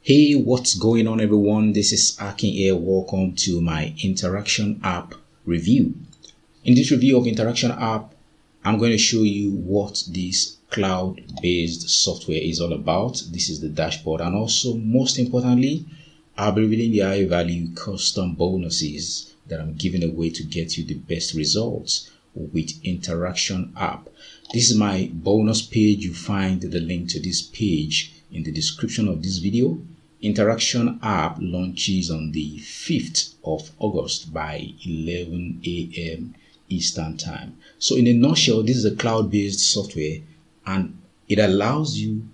Hey, what's going on, everyone? This is Akin here. Welcome to my InterAction app review. In this review of InterAction app, I'm going to show you what this cloud-based software is all about. This is the dashboard, and also, most importantly, I'll be revealing the high-value custom bonuses that I'm giving away to get you the best results with InterAction app. This is my bonus page. You find the link to this page in the description of this video. InterAction app launches on the 5th of August by 11 a.m. Eastern Time. So in a nutshell, this is a cloud-based software, and it allows you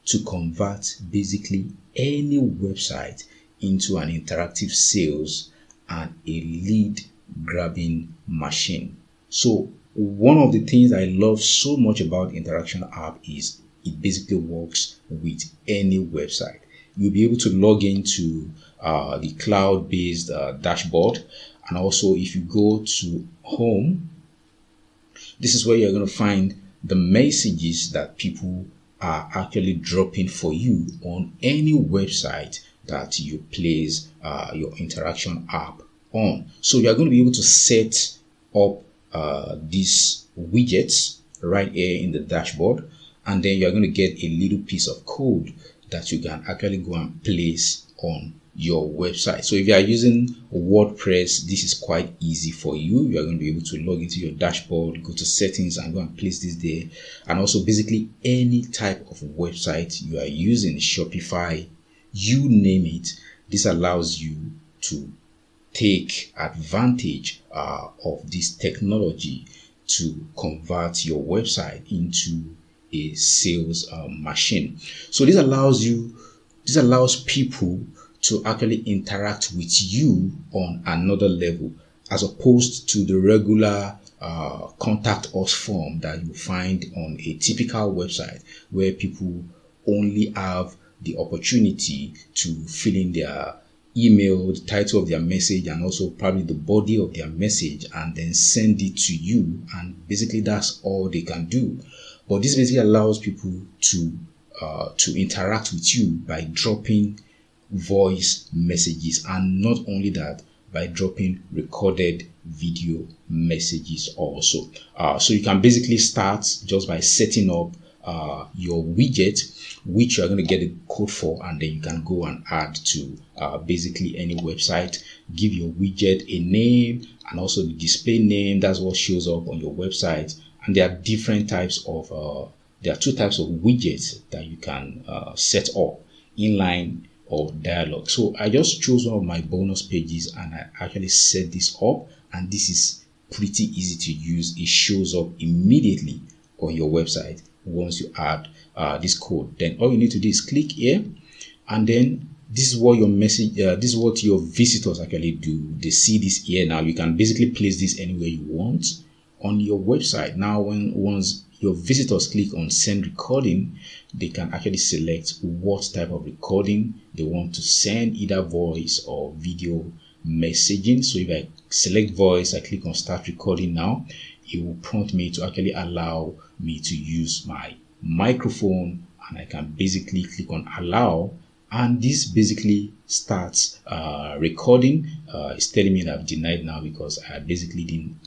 to convert basically any website into an interactive sales and a lead grabbing machine. So one of the things I love so much about InterAction app is it basically works with any website. You'll be able to log into the cloud-based dashboard, and also if you go to home, this is where you're going to find the messages that people are actually dropping for you on any website that you place your InterAction app on. So you're going to be able to set up these widgets right here in the dashboard, and then you're going to get a little piece of code that you can actually go and place on your website. So if you are using WordPress, this is quite easy for you. You are going to be able to log into your dashboard, go to settings, and go and place this there. And also basically any type of website you are using, Shopify, you name it, this allows you to take advantage of this technology to convert your website into a sales machine. So this allows people to actually interact with you on another level, as opposed to the regular contact us form that you find on a typical website, where people only have the opportunity to fill in their email, the title of their message, and also probably the body of their message, and then send it to you, and basically that's all they can do. But this basically allows people to interact with you by dropping voice messages, and not only that, by dropping recorded video messages also. So you can basically start just by setting up your widget, which you're going to get a code for, and then you can go and add to basically any website. Give your widget a name and also the display name. That's what shows up on your website. And there are different types of there are two types of widgets that you can set up: inline or dialogue. So I just chose one of my bonus pages and I actually set this up, and this is pretty easy to use. It shows up immediately on your website once you add this code. Then all you need to do is click here, and then this is what your message, this is what your visitors actually do. They see this here. Now you can basically place this anywhere you want on your website. Now once your visitors click on send recording, they can actually select what type of recording they want to send, either voice or video messaging. So if I select voice, I click on start recording now, it will prompt me to actually allow me to use my microphone, and I can basically click on allow, and this basically starts recording. It's telling me that I've denied now because I basically didn't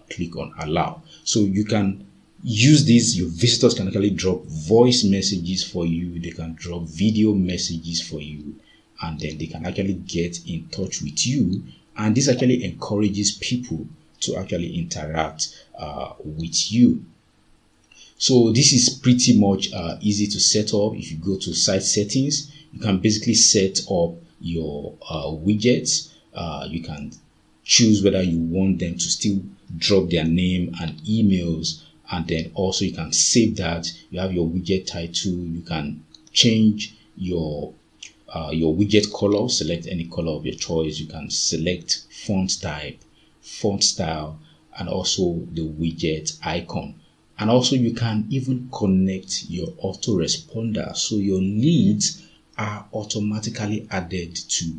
click on allow. So you can use this. Your visitors can actually drop voice messages for you, they can drop video messages for you, and then they can actually get in touch with you. And this actually encourages people to actually interact with you. So this is pretty much easy to set up. If you go to site settings, you can basically set up your widgets. You can choose whether you want them to still drop their name and emails, and then also you can save that. You have your widget title. You can change your widget color, select any color of your choice. You can select font type, font style, and also the widget icon. And also you can even connect your autoresponder, so your leads are automatically added to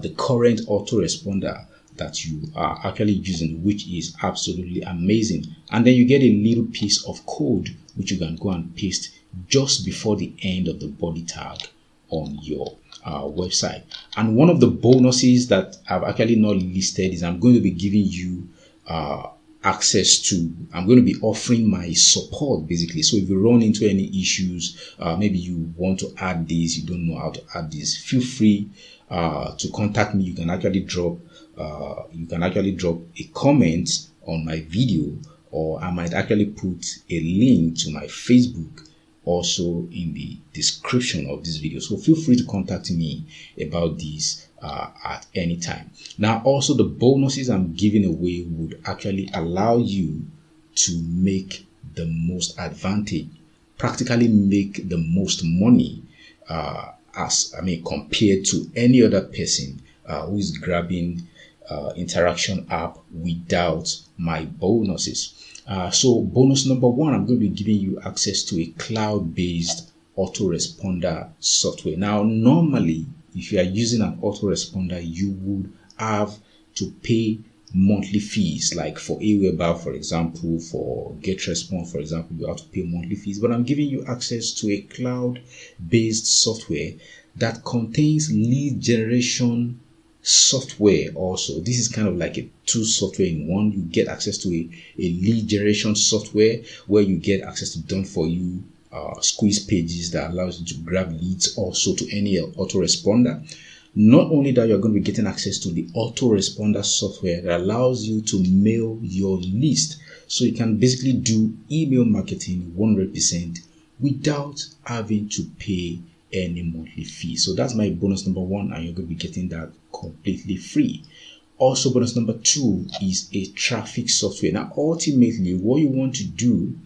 the current autoresponder that you are actually using, which is absolutely amazing. And then you get a little piece of code which you can go and paste just before the end of the body tag on your website. And one of the bonuses that I've actually not listed is I'm going to be giving you access to, I'm going to be offering my support basically. So if you run into any issues, maybe you want to add this, you don't know how to add this, feel free to contact me. You can actually drop a comment on my video, or I might actually put a link to my Facebook also in the description of this video. So feel free to contact me about this at any time. Now, also the bonuses I'm giving away would actually allow you to make the most advantage, practically make the most money compared to any other person who is grabbing InterAction app without my bonuses. So bonus number one, I'm going to be giving you access to a cloud-based autoresponder software. Now, normally, if you are using an autoresponder, you would have to pay monthly fees, like for Aweber, for example, for GetResponse, for example, you have to pay monthly fees. But I'm giving you access to a cloud-based software that contains lead generation software also. This is kind of like a two software in one. You get access to a lead generation software where you get access to done for you squeeze pages that allows you to grab leads also to any autoresponder. Not only that, you're going to be getting access to the autoresponder software that allows you to mail your list. So you can basically do email marketing 100% without having to pay any monthly fee. So that's my bonus number one, and you're going to be getting that completely free. Also, bonus number two is a traffic software. Now, ultimately, what you want to do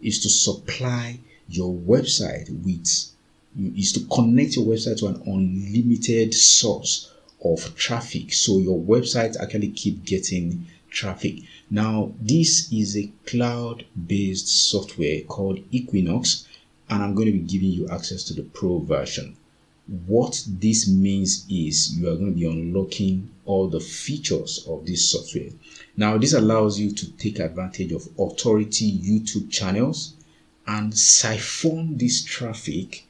is to supply your website is to connect your website to an unlimited source of traffic. So your website actually keep getting traffic. Now, this is a cloud-based software called Equinox, and I'm going to be giving you access to the pro version. What this means is you are going to be unlocking all the features of this software. Now, this allows you to take advantage of authority YouTube channels and siphon this traffic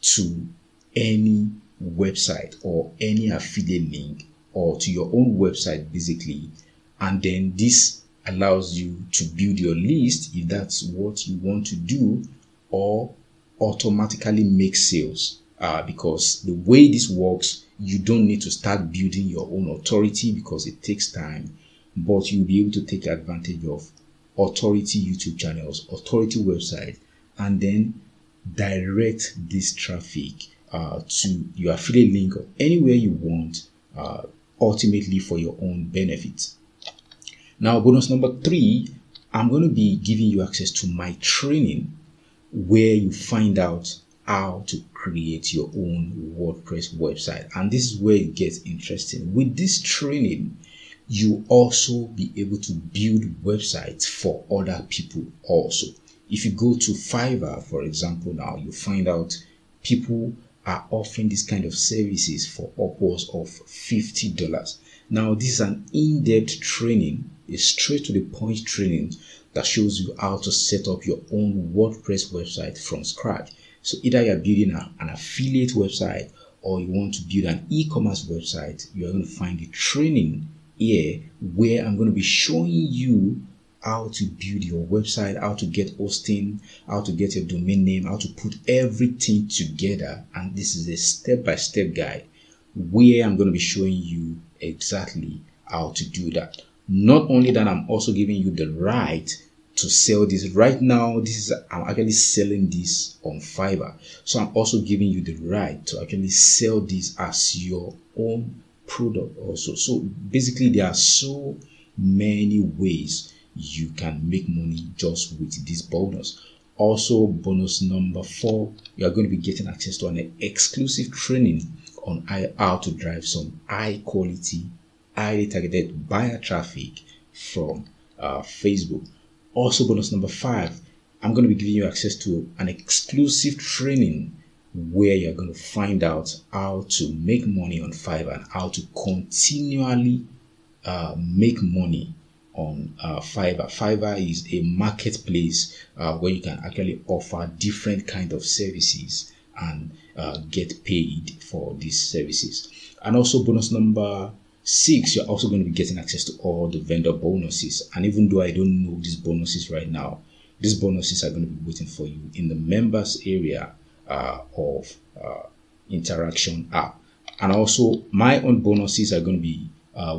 to any website or any affiliate link or to your own website basically. And then this allows you to build your list if that's what you want to do, or automatically make sales. Because the way this works, you don't need to start building your own authority because it takes time, but you'll be able to take advantage of authority YouTube channels, authority website, and then direct this traffic to your affiliate link or anywhere you want, ultimately for your own benefit. Now, bonus number three, I'm going to be giving you access to my training where you find out how to create your own WordPress website. And this is where it gets interesting. With this training, you also be able to build websites for other people also. If you go to Fiverr, for example, now you find out people are offering this kind of services for upwards of $50. Now, this is an in-depth training, a straight to the point training that shows you how to set up your own WordPress website from scratch. So either you're building an affiliate website or you want to build an e-commerce website, you're going to find the training here where I'm going to be showing you how to build your website, how to get hosting, how to get your domain name, how to put everything together. And this is a step-by-step guide where I'm going to be showing you exactly how to do that. Not only that, I'm also giving you the right to sell this. Right now, I'm actually selling this on Fiverr. So I'm also giving you the right to actually sell this as your own product also. So basically, there are so many ways you can make money just with this bonus. Also, bonus number 4, you are going to be getting access to an exclusive training on how to drive some high quality, highly targeted buyer traffic from Facebook. Also, bonus number 5, I'm going to be giving you access to an exclusive training where you're going to find out how to make money on Fiverr and how to continually make money on Fiverr. Fiverr is a marketplace where you can actually offer different kind of services and get paid for these services. And also bonus number 6, you're also going to be getting access to all the vendor bonuses. And even though I don't know these bonuses right now, these bonuses are going to be waiting for you in the members area of InterAction app. And also my own bonuses are going to be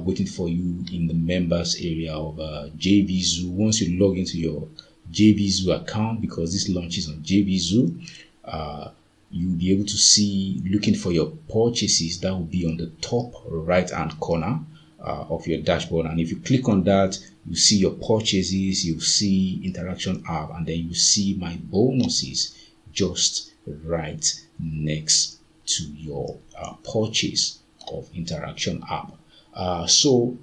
waiting for you in the members area of JVZoo. Once you log into your JVZoo account, because this launches on JVZoo, you'll be able to see, looking for your purchases, that will be on the top right hand corner of your dashboard. And if you click on that, you see your purchases, you see InterAction app, and then you see my bonuses just right next to your purchase of InterAction app. So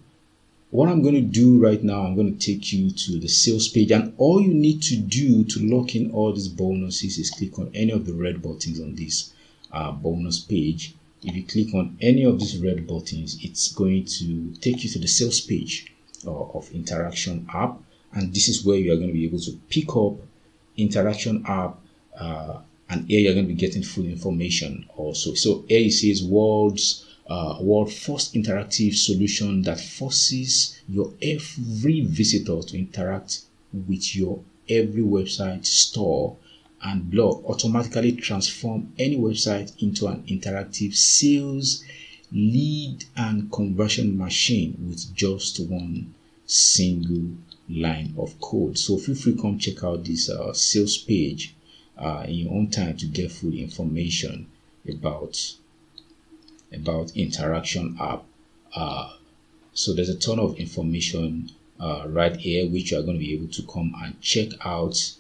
what I'm going to do right now, I'm going to take you to the sales page, and all you need to do to lock in all these bonuses is click on any of the red buttons on this bonus page. If you click on any of these red buttons, it's going to take you to the sales page of InterAction app, and this is where you are going to be able to pick up InterAction app, and here you're going to be getting full information also. So here it says world first interactive solution that forces your every visitor to interact with your every website, store, and blog, automatically transform any website into an interactive sales, lead, and conversion machine with just one single line of code. So feel free to come check out this sales page in your own time to get full information about InterAction app. So there's a ton of information right here which you are going to be able to come and check out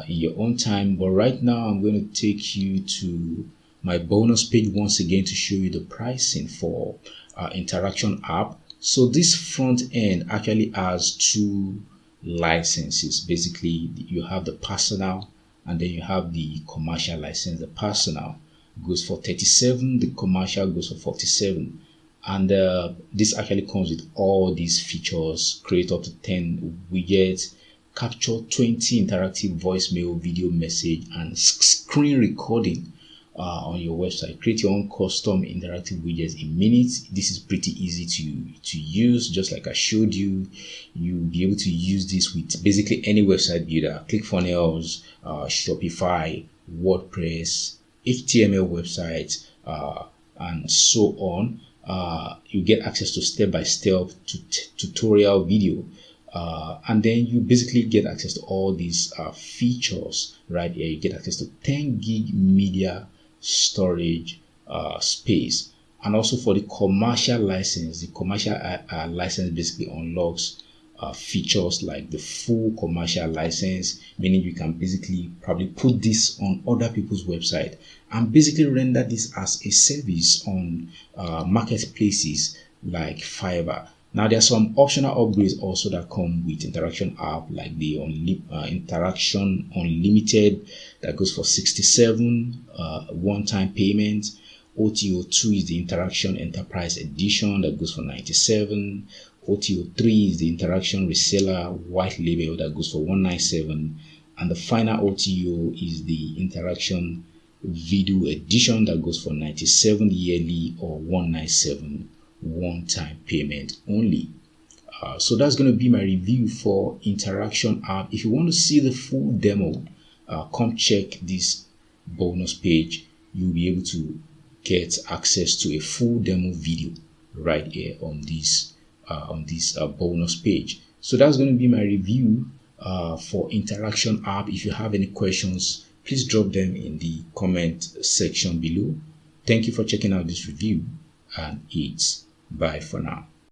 in your own time. But right now I'm going to take you to my bonus page once again to show you the pricing for InterAction app. So this front end actually has 2 licenses. Basically, you have the personal and then you have the commercial license. The personal goes for 37, the commercial goes for 47, and this actually comes with all these features: create up to 10 widgets, capture 20 interactive voicemail, video message, and screen recording on your website. Create your own custom interactive widgets in minutes. This is pretty easy to use, just like I showed you. You'll be able to use this with basically any website builder: ClickFunnels, Shopify, WordPress, HTML websites, and so on. You get access to step-by-step tutorial video, and then you basically get access to all these features right here. You get access to 10 gig media storage space. And also for the commercial license, the commercial license basically unlocks features like the full commercial license, meaning you can basically probably put this on other people's website and basically render this as a service on marketplaces like Fiverr. Now there are some optional upgrades also that come with InterAction app, like the InterAction Unlimited that goes for 67 one-time payment. OTO2 is the InterAction Enterprise Edition that goes for 97. OTO3 is the InterAction Reseller White Label that goes for 197. And the final OTO is the InterAction Video Edition that goes for 97 yearly or 197 one-time payment only. So that's going to be my review for InterAction app. If you want to see the full demo, come check this bonus page. You'll be able to get access to a full demo video right here on this bonus page. So that's going to be my review for InterAction app. If you have any questions, please drop them in the comment section below. Thank you for checking out this review, and it's bye for now.